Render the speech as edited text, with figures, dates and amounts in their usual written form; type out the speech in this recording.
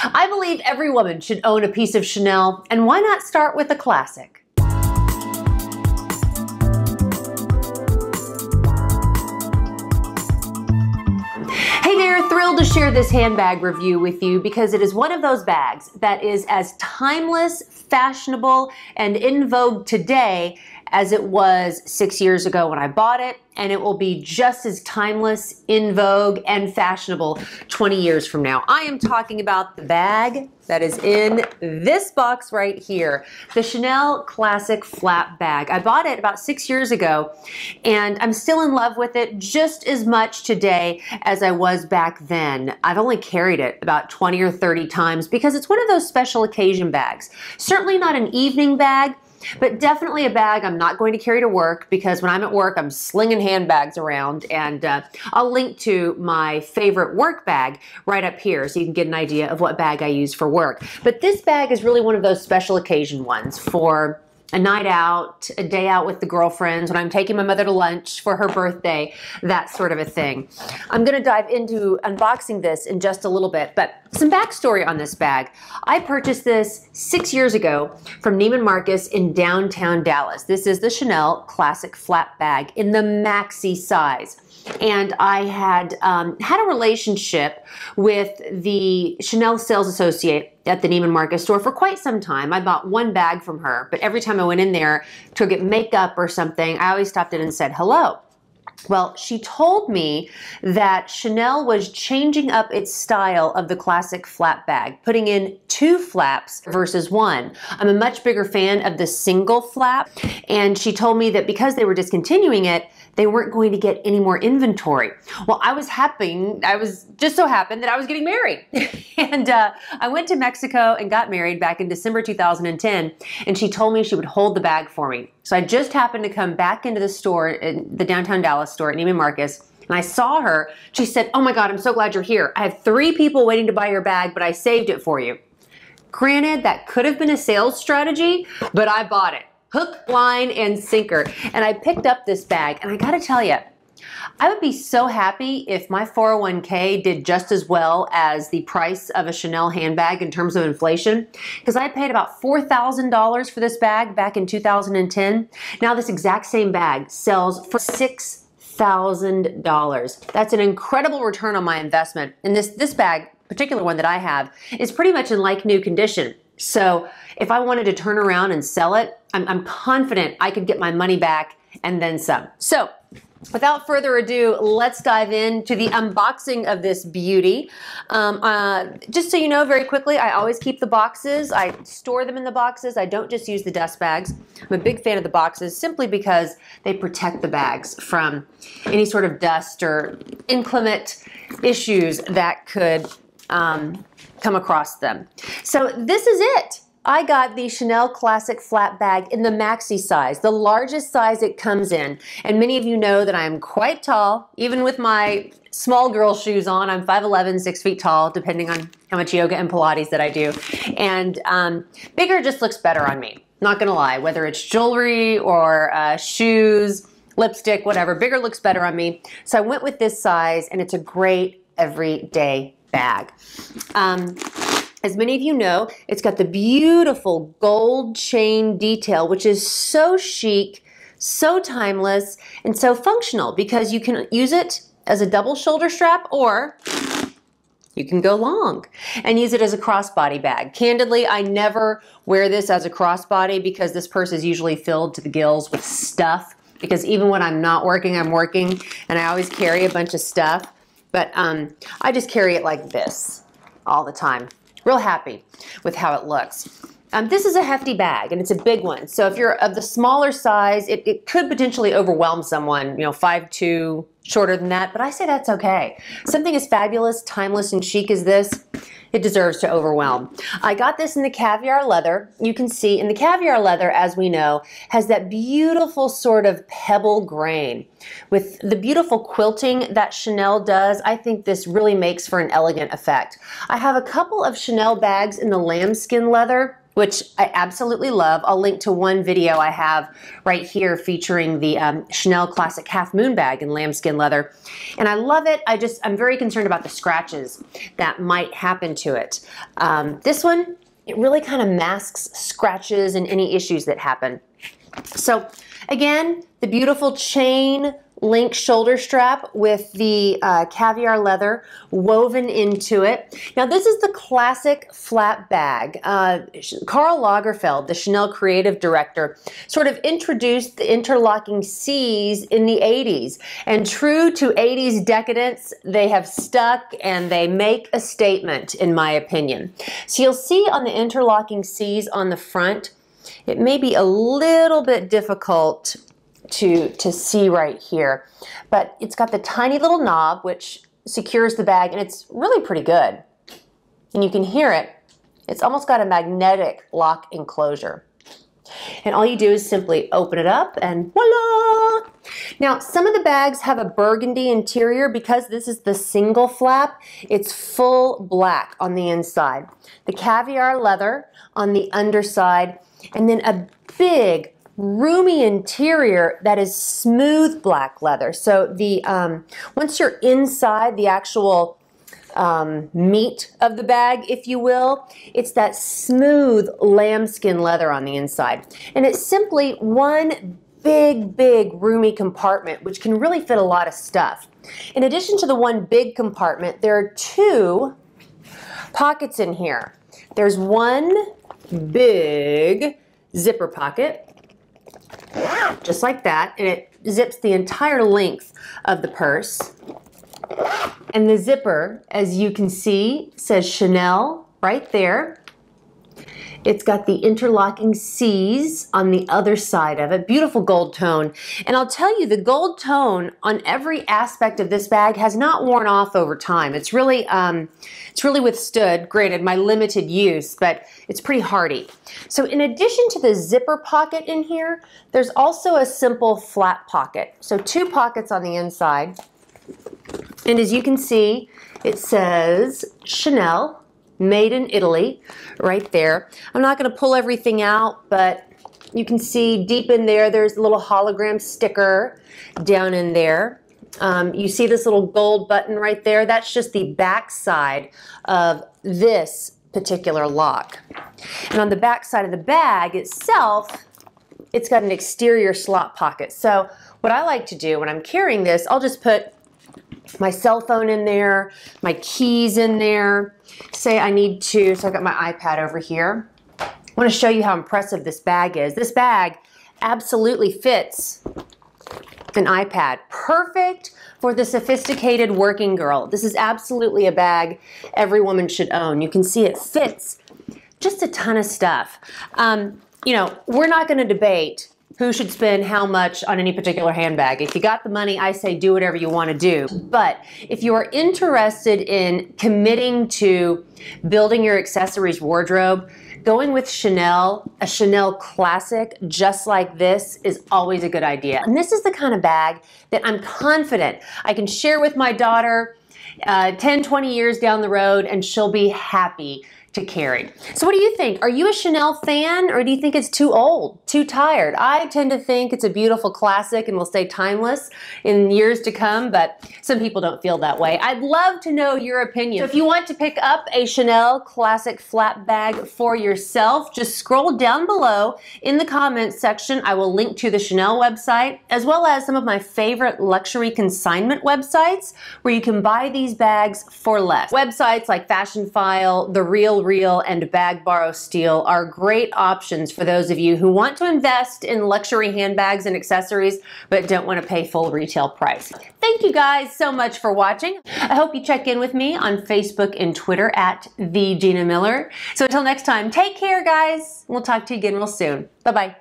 I believe every woman should own a piece of Chanel, and why not start with a classic? Hey there, thrilled to share this handbag review with you because it is one of those bags that is as timeless, fashionable, and in vogue today as it was 6 years ago when I bought it, and it will be just as timeless, in vogue, and fashionable 20 years from now. I am talking about the bag that is in this box right here, the Chanel Classic Flap Bag. I bought it about 6 years ago, and I'm still in love with it just as much today as I was back then. I've only carried it about 20 or 30 times because it's one of those special occasion bags. Certainly not an evening bag, but definitely a bag I'm not going to carry to work because when I'm at work, I'm slinging handbags around, and I'll link to my favorite work bag right up here so you can get an idea of what bag I use for work. But this bag is really one of those special occasion ones for a night out, a day out with the girlfriends, when I'm taking my mother to lunch for her birthday, that sort of a thing. I'm gonna dive into unboxing this in just a little bit, but some backstory on this bag. I purchased this 6 years ago from Neiman Marcus in downtown Dallas. This is the Chanel Classic Flap Bag in the Maxi size. And I had had a relationship with the Chanel sales associate at the Neiman Marcus store for quite some time. I bought one bag from her, but every time I went in there to get makeup or something, I always stopped in and said hello. Well, she told me that Chanel was changing up its style of the classic flap bag, putting in 2 flaps versus 1. I'm a much bigger fan of the single flap, and she told me that because they were discontinuing it, they weren't going to get any more inventory. Well, I was just so happened that I was getting married. And I went to Mexico and got married back in December 2010, and she told me she would hold the bag for me. So I just happened to come back into the store, in the downtown Dallas store at Neiman Marcus, and I saw her. She said, "Oh my God, I'm so glad you're here. I have 3 people waiting to buy your bag, but I saved it for you." Granted, that could have been a sales strategy, but I bought it. Hook, line, and sinker. And I picked up this bag, and I gotta tell you, I would be so happy if my 401k did just as well as the price of a Chanel handbag in terms of inflation, because I paid about $4,000 for this bag back in 2010. Now this exact same bag sells for $6,000. That's an incredible return on my investment. And this bag, particular one that I have, is pretty much in like new condition. So if I wanted to turn around and sell it, I'm confident I could get my money back and then some. So without further ado, let's dive into the unboxing of this beauty. Just so you know very quickly, I always keep the boxes. I store them in the boxes. I don't just use the dust bags. I'm a big fan of the boxes simply because they protect the bags from any sort of dust or inclement issues that could come across them. So this is it. I got the Chanel Classic Flap Bag in the Maxi size, the largest size it comes in. And many of you know that I am quite tall, even with my small girl shoes on. I'm 5'11", 6 feet tall, depending on how much yoga and Pilates that I do. And bigger just looks better on me, not gonna lie, whether it's jewelry or shoes, lipstick, whatever, bigger looks better on me. So I went with this size, and it's a great everyday bag. As many of you know, it's got the beautiful gold chain detail, which is so chic, so timeless, and so functional because you can use it as a double shoulder strap, or you can go long and use it as a crossbody bag. Candidly, I never wear this as a crossbody because this purse is usually filled to the gills with stuff, because even when I'm not working, I'm working, and I always carry a bunch of stuff. But I just carry it like this all the time. Real happy with how it looks. This is a hefty bag, and it's a big one. So if you're of the smaller size, it could potentially overwhelm someone, 5'2", shorter than that, but I say that's okay. Something as fabulous, timeless, and chic as this, it deserves to overwhelm. I got this in the caviar leather. You can see in the caviar leather, as we know, has that beautiful sort of pebble grain. With the beautiful quilting that Chanel does, I think this really makes for an elegant effect. I have a couple of Chanel bags in the lambskin leather. which I absolutely love. I'll link to one video I have right here featuring the Chanel Classic Half Moon bag in lambskin leather. And I love it. I'm very concerned about the scratches that might happen to it. This one, it really kind of masks scratches and any issues that happen. So again, the beautiful chain link shoulder strap with the caviar leather woven into it. Now this is the classic flat bag. Karl Lagerfeld, the Chanel creative director, sort of introduced the interlocking C's in the 80s. And true to 80s decadence, they have stuck and they make a statement, in my opinion. So you'll see on the interlocking C's on the front, it may be a little bit difficult to see right here, but it's got the tiny little knob which secures the bag, and it's really pretty good. And you can hear it. It's almost got a magnetic lock enclosure. And all you do is simply open it up and voila! Now, some of the bags have a burgundy interior. Because this is the single flap, it's full black on the inside. The caviar leather on the underside, and then a big roomy interior that is smooth black leather. So the once you're inside the actual meat of the bag, if you will, it's that smooth lambskin leather on the inside. And it's simply one big roomy compartment which can really fit a lot of stuff. In addition to the one big compartment, there are two pockets in here. There's one big zipper pocket, just like that, and it zips the entire length of the purse. And the zipper, as you can see, says Chanel right there. It's got the interlocking C's on the other side of it. Beautiful gold tone. And I'll tell you, the gold tone on every aspect of this bag has not worn off over time. It's really withstood, granted, my limited use, but it's pretty hardy. So in addition to the zipper pocket in here, there's also a simple flat pocket. So two pockets on the inside. And as you can see, it says Chanel, made in Italy, right there. I'm not going to pull everything out, but you can see deep in there, there's a little hologram sticker down in there. You see this little gold button right there? That's just the back side of this particular lock. And on the back side of the bag itself, it's got an exterior slot pocket. So what I like to do when I'm carrying this, I'll just put my cell phone in there, my keys in there. Say I need to, so I've got my iPad over here. I want to show you how impressive this bag is. This bag absolutely fits an iPad. Perfect for the sophisticated working girl. This is absolutely a bag every woman should own. You can see it fits just a ton of stuff. You know, we're not going to debate who should spend how much on any particular handbag. If you got the money, I say do whatever you want to do. But if you are interested in committing to building your accessories wardrobe, going with Chanel, a Chanel classic just like this is always a good idea. And this is the kind of bag that I'm confident I can share with my daughter 10, 20 years down the road, and she'll be happy to carry. So what do you think? Are you a Chanel fan, or do you think it's too old, too tired? I tend to think it's a beautiful classic and will stay timeless in years to come, but some people don't feel that way. I'd love to know your opinion. So if you want to pick up a Chanel classic flat bag for yourself, just scroll down below in the comments section. I will link to the Chanel website, as well as some of my favorite luxury consignment websites where you can buy these bags for less. Websites like Fashion File, The Real, and Bag Borrow Steal are great options for those of you who want to invest in luxury handbags and accessories but don't want to pay full retail price. Thank you guys so much for watching. I hope you check in with me on Facebook and Twitter at The Gina Miller. So until next time, take care guys. We'll talk to you again real soon. Bye-bye.